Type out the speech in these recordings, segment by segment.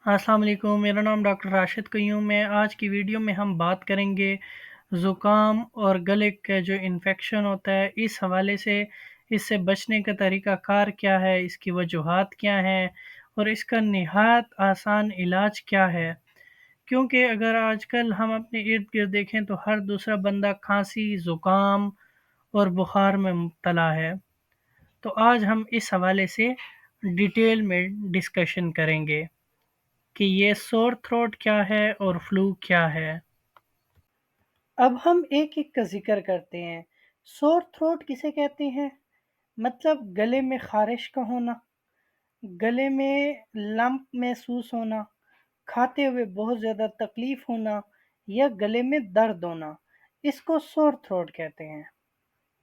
अस्सलाम वालेकुम। मेरा नाम डॉक्टर राशिद क़य्यूम है। आज की वीडियो में हम बात करेंगे ज़ुकाम और गले का जो इन्फेक्शन होता है, इस हवाले से इससे बचने का तरीक़ाकार क्या है, इसकी वजूहात क्या हैं और इसका निहायत आसान इलाज क्या है। क्योंकि अगर आजकल हम अपने इर्द-गिर्द देखें तो हर दूसरा बंदा खाँसी, ज़ुकाम और बुखार में मुब्तला है। तो आज हम इस हवाले से डिटेल में डिस्कशन करेंगे कि ये सोर थ्रोट क्या है और फ्लू क्या है। अब हम एक-एक का ज़िक्र करते हैं। सोर थ्रोट किसे कहते हैं? मतलब गले में ख़ारिश का होना, गले में लम्प महसूस होना, खाते हुए बहुत ज़्यादा तकलीफ़ होना या गले में दर्द होना, इसको सोर थ्रोट कहते हैं।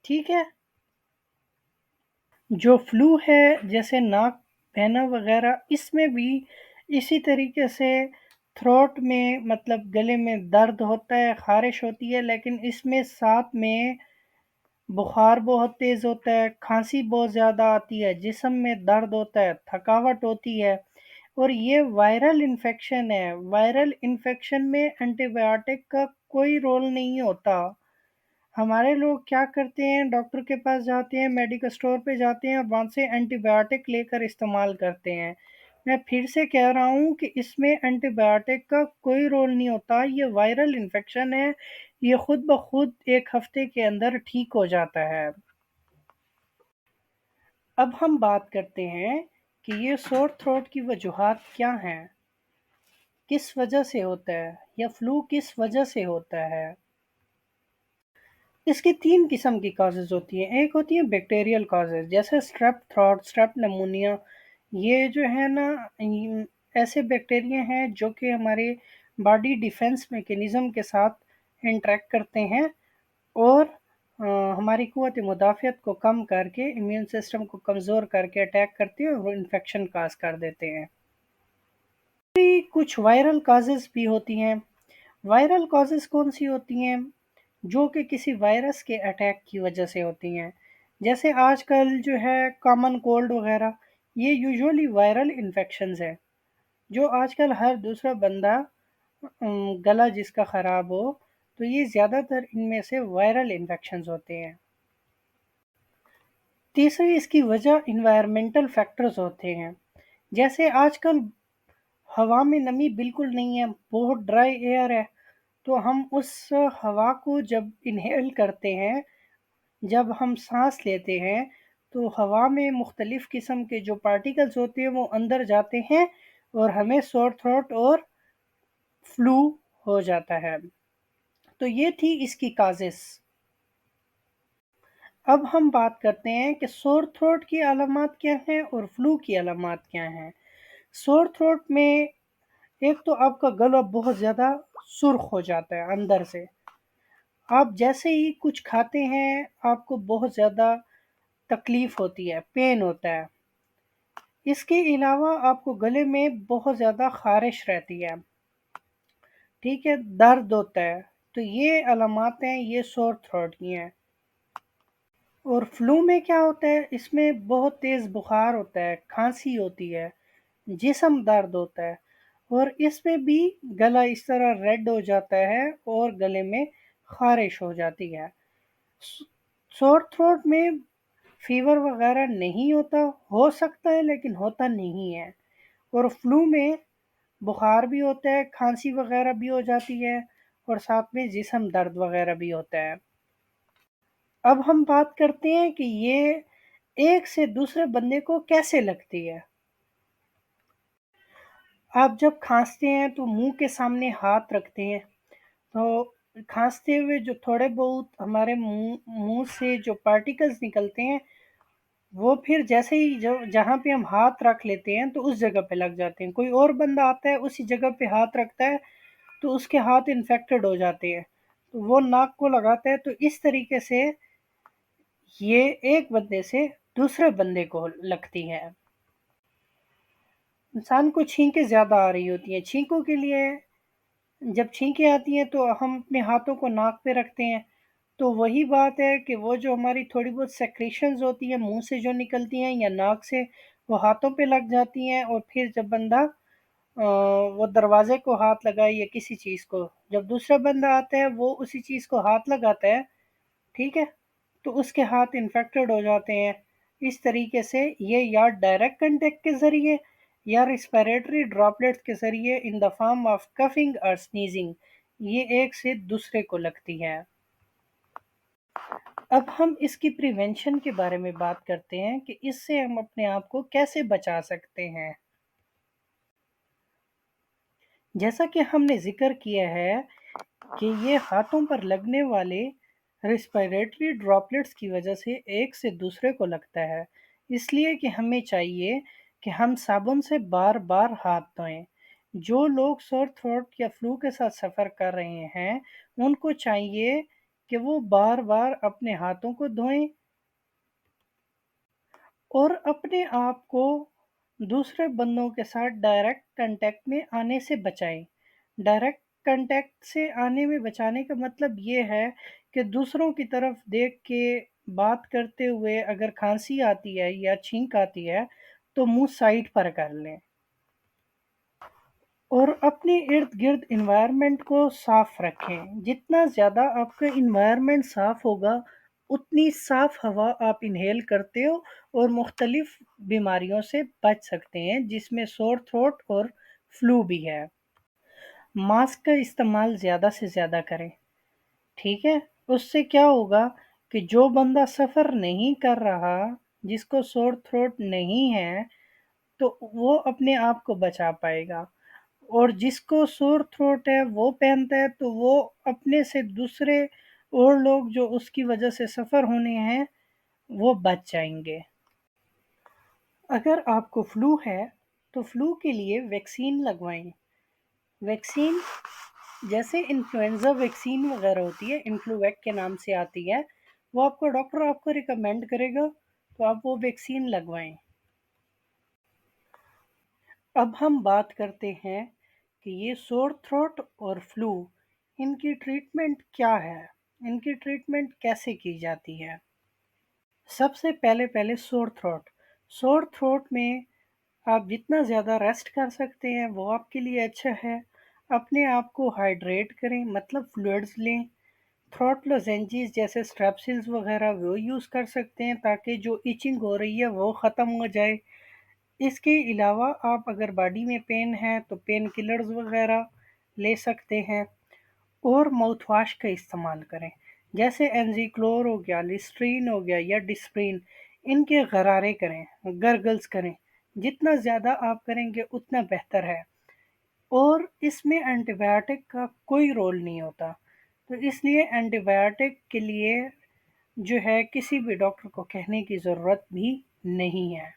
ठीक है? जो फ्लू है, जैसे नाक बहना वगैरह, इसमें भी इसी तरीके से थ्रोट में मतलब गले में दर्द होता है, ख़ारिश होती है, लेकिन इसमें साथ में बुखार बहुत तेज़ होता है, खांसी बहुत ज़्यादा आती है, जिस्म में दर्द होता है, थकावट होती है और ये वायरल इन्फेक्शन है। वायरल इन्फेक्शन में एंटीबायोटिक का कोई रोल नहीं होता। हमारे लोग क्या करते हैं, डॉक्टर के पास जाते हैं, मेडिकल स्टोर पे जाते हैं और वहाँ से एंटीबायोटिक लेकर इस्तेमाल करते हैं। मैं फिर से कह रहा हूँ कि इसमें एंटीबायोटिक का कोई रोल नहीं होता। ये वायरल इन्फेक्शन है, ये खुद ब खुद 1 हफ्ते के अंदर ठीक हो जाता है। अब हम बात करते हैं कि ये सोर थ्रोट की वजूहात क्या हैं, किस वजह से होता है या फ्लू किस वजह से होता है। इसकी 3 किस्म की कॉजेज़ होती हैं। एक होती है बैक्टीरियल कॉजेज़, जैसे स्ट्रेप थ्रोट, स्ट्रेप निमोनिया। ये जो है ना, ऐसे बैक्टीरिया हैं जो कि हमारे बॉडी डिफेंस मैकेनिज़्म के साथ इंटरैक्ट करते हैं और हमारी क़ुव्वत मुदाफ़ियत को कम करके इम्यून सिस्टम को कमज़ोर करके अटैक करते हैं और इन्फेक्शन काज़ कर देते हैं। कुछ वायरल कॉजेज़ भी होती हैं। वायरल कॉजेज़ कौन-सी होती हैं? जो कि किसी वायरस के अटैक की वजह से होती हैं। जैसे आजकल जो है कॉमन कोल्ड वगैरह, ये यूजुअली वायरल इन्फेक्शंस हैं, जो आजकल हर दूसरा बंदा गला जिसका ख़राब हो, तो ये ज़्यादातर इनमें से वायरल इन्फेक्शंस होते हैं। तीसरी इसकी वजह एनवायरमेंटल फैक्टर्स होते हैं। जैसे आजकल हवा में नमी बिल्कुल नहीं है, बहुत ड्राई एयर है, तो हम उस हवा को जब इन्हेल करते हैं, जब हम साँस लेते हैं, तो हवा में मुख्तलिफ़ किस्म के जो पार्टिकल्स होते हैं वो अंदर जाते हैं और हमें सोर थ्रोट और फ्लू हो जाता है। तो ये थी इसकी काज़ेज़। अब हम बात करते हैं कि सोर थ्रोट की अलामात क्या हैं और फ्लू की अलामात क्या हैं। सोर थ्रोट में एक तो आपका गला बहुत ज़्यादा सुर्ख हो जाता है अंदर से। आप जैसे ही कुछ खाते हैं, आपको बहुत ज़्यादा तकलीफ़ होती है, पेन होता है। इसके अलावा आपको गले में बहुत ज़्यादा ख़ारिश रहती है, ठीक है? दर्द होता है। तो ये अलामात हैं, ये सोर थ्रोट की हैं। और फ्लू में क्या होता है, इसमें बहुत तेज़ बुखार होता है, खाँसी होती है, जिस्म दर्द होता है और इसमें भी गला इस तरह रेड हो जाता है और गले में ख़ारिश हो जाती है। स सोर थ्रोट में फ़ीवर वग़ैरह नहीं होता, हो सकता है लेकिन होता नहीं है। और फ्लू में बुखार भी होता है, खाँसी वग़ैरह भी हो जाती है और साथ में जिस्म दर्द वग़ैरह भी होता है। अब हम बात करते हैं कि ये एक से दूसरे बंदे को कैसे लगती है। आप जब खाँसते हैं तो मुँह के सामने हाथ रखते हैं, तो खाँसते हुए जो थोड़े बहुत हमारे मुँह मुँह से जो पार्टिकल्स निकलते हैं, वो फिर जैसे ही जो जहाँ पे हम हाथ रख लेते हैं तो उस जगह पे लग जाते हैं। कोई और बंदा आता है, उसी जगह पे हाथ रखता है, तो उसके हाथ इन्फेक्टेड हो जाते हैं। तो वो नाक को लगाता है, तो इस तरीके से ये एक बंदे से दूसरे बंदे को लगती है। इंसान को छींकें ज़्यादा आ रही होती हैं। छींकों के लिए जब छींकें आती हैं तो हम अपने हाथों को नाक पे रखते हैं। तो वही बात है कि वो जो हमारी थोड़ी बहुत सेक्रीशंस होती हैं मुँह से जो निकलती हैं या नाक से, वो हाथों पे लग जाती हैं और फिर जब बंदा वो दरवाजे को हाथ लगाए या किसी चीज़ को, जब दूसरा बंदा आता है वो उसी चीज़ को हाथ लगाता है, ठीक है, तो उसके हाथ इन्फेक्टेड हो जाते हैं। इस तरीके से ये या डायरेक्ट कांटेक्ट के ज़रिए या रिस्पिरेटरी ड्रॉपलेट्स के ज़रिए in the form of coughing और स्नीजिंग ये एक से दूसरे को लगती है। अब हम इसकी प्रिवेंशन के बारे में बात करते हैं कि इससे हम अपने आप को कैसे बचा सकते हैं। जैसा कि हमने जिक्र किया है कि ये हाथों पर लगने वाले रिस्पिरेटरी ड्रॉपलेट्स की वजह से एक से दूसरे को लगता है, इसलिए कि हमें चाहिए कि हम साबुन से बार बार हाथ धोएं। जो लोग सोर थ्रोट या फ्लू के साथ सफ़र कर रहे हैं उनको चाहिए कि वो बार बार अपने हाथों को धोएं और अपने आप को दूसरे बंदों के साथ डायरेक्ट कांटेक्ट में आने से बचाएं। डायरेक्ट कांटेक्ट से आने में बचाने का मतलब ये है कि दूसरों की तरफ देख के बात करते हुए अगर खांसी आती है या छींक आती है तो मुंह साइड पर कर लें और अपने इर्द गिर्द इन्वायरमेंट को साफ रखें। जितना ज़्यादा आपका इन्वायरमेंट साफ होगा उतनी साफ हवा आप इनहेल करते हो और मुख्तलिफ बीमारियों से बच सकते हैं जिसमें सोर थ्रोट और फ्लू भी है। मास्क का इस्तेमाल ज़्यादा से ज़्यादा करें, ठीक है। उससे क्या होगा कि जो बंदा सफ़र नहीं कर रहा, जिसको सोर थ्रोट नहीं है, तो वो अपने आप को बचा पाएगा और जिसको सोर थ्रोट है वो पहनता है तो वो अपने से दूसरे और लोग जो उसकी वजह से सफ़र होने हैं वो बच जाएंगे। अगर आपको फ्लू है तो फ्लू के लिए वैक्सीन लगवाएं। वैक्सीन जैसे इन्फ्लुएंज़ा वैक्सीन वगैरह होती है, इन्फ्लूवैक के नाम से आती है, वो आपको डॉक्टर आपको रिकमेंड करेगा तो आप वो वैक्सीन लगवाएं। अब हम बात करते हैं कि ये सोर थ्रोट और फ्लू इनकी ट्रीटमेंट क्या है, इनकी ट्रीटमेंट कैसे की जाती है। सबसे पहले पहले सोर थ्रोट में आप जितना ज़्यादा रेस्ट कर सकते हैं वो आपके लिए अच्छा है। अपने आप को हाइड्रेट करें, मतलब फ्लूइड्स लें। थ्रोट लोजेंजीज जैसे स्ट्रेप्सिल्स वगैरह वो यूज़ कर सकते हैं ताकि जो इचिंग हो रही है वो ख़त्म हो जाए। इसके अलावा आप अगर बॉडी में पेन है तो पेन किलर्स वगैरह ले सकते हैं और माउथ वाश का इस्तेमाल करें, जैसे एनजीक्लोर हो गया, लिस्ट्रीन हो गया या डिस्प्रिन। इनके गरारे करें, गर्गल्स करें। जितना ज़्यादा आप करेंगे उतना बेहतर है और इसमें एंटीबायोटिक का कोई रोल नहीं होता, तो इसलिए एंटीबायोटिक के लिए जो है किसी भी डॉक्टर को कहने की ज़रूरत भी नहीं है।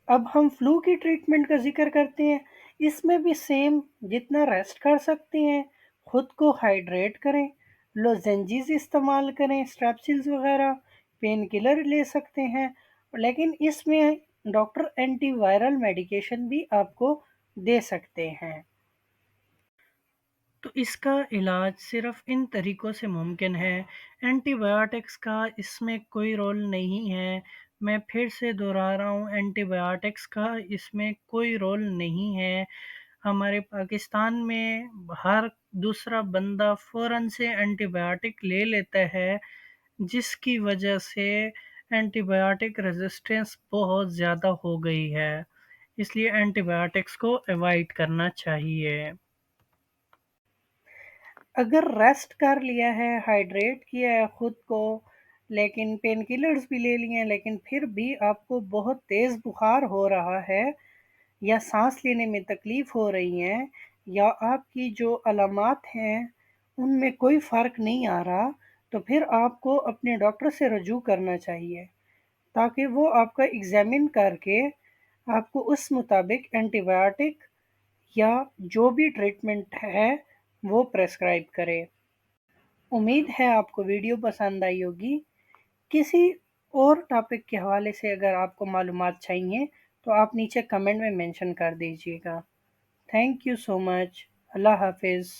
अब हम फ्लू की ट्रीटमेंट का ज़िक्र करते हैं। इसमें भी सेम, जितना रेस्ट कर सकते हैं, खुद को हाइड्रेट करें, लोजेंजीज इस्तेमाल करें, स्ट्रेप्सिल्स वगैरह, पेन किलर ले सकते हैं, लेकिन इसमें डॉक्टर एंटीवायरल मेडिकेशन भी आपको दे सकते हैं। तो इसका इलाज सिर्फ इन तरीक़ों से मुमकिन है। एंटीबायोटिक्स का इसमें कोई रोल नहीं है। मैं फिर से दोहरा रहा हूँ, एंटीबायोटिक्स का इसमें कोई रोल नहीं है। हमारे पाकिस्तान में हर दूसरा बंदा फ़ौरन से एंटीबायोटिक ले लेता है, जिसकी वजह से एंटीबायोटिक रेजिस्टेंस बहुत ज़्यादा हो गई है। इसलिए एंटीबायोटिक्स को अवॉइड करना चाहिए। अगर रेस्ट कर लिया है, हाइड्रेट किया है खुद को, लेकिन पेन किलर्स भी ले लिए हैं, लेकिन फिर भी आपको बहुत तेज़ बुखार हो रहा है या सांस लेने में तकलीफ़ हो रही है या आपकी जो अलामात हैं उनमें कोई फ़र्क नहीं आ रहा, तो फिर आपको अपने डॉक्टर से रजू करना चाहिए ताकि वो आपका एग्ज़ामिन करके आपको उस मुताबिक एंटीबायोटिक या जो भी ट्रीटमेंट है वो प्रेस्क्राइब करे। उम्मीद है आपको वीडियो पसंद आई होगी। किसी और टॉपिक के हवाले से अगर आपको मालूमात चाहिए तो आप नीचे कमेंट में मेंशन कर दीजिएगा। Thank you so much. Allah हाफिज़।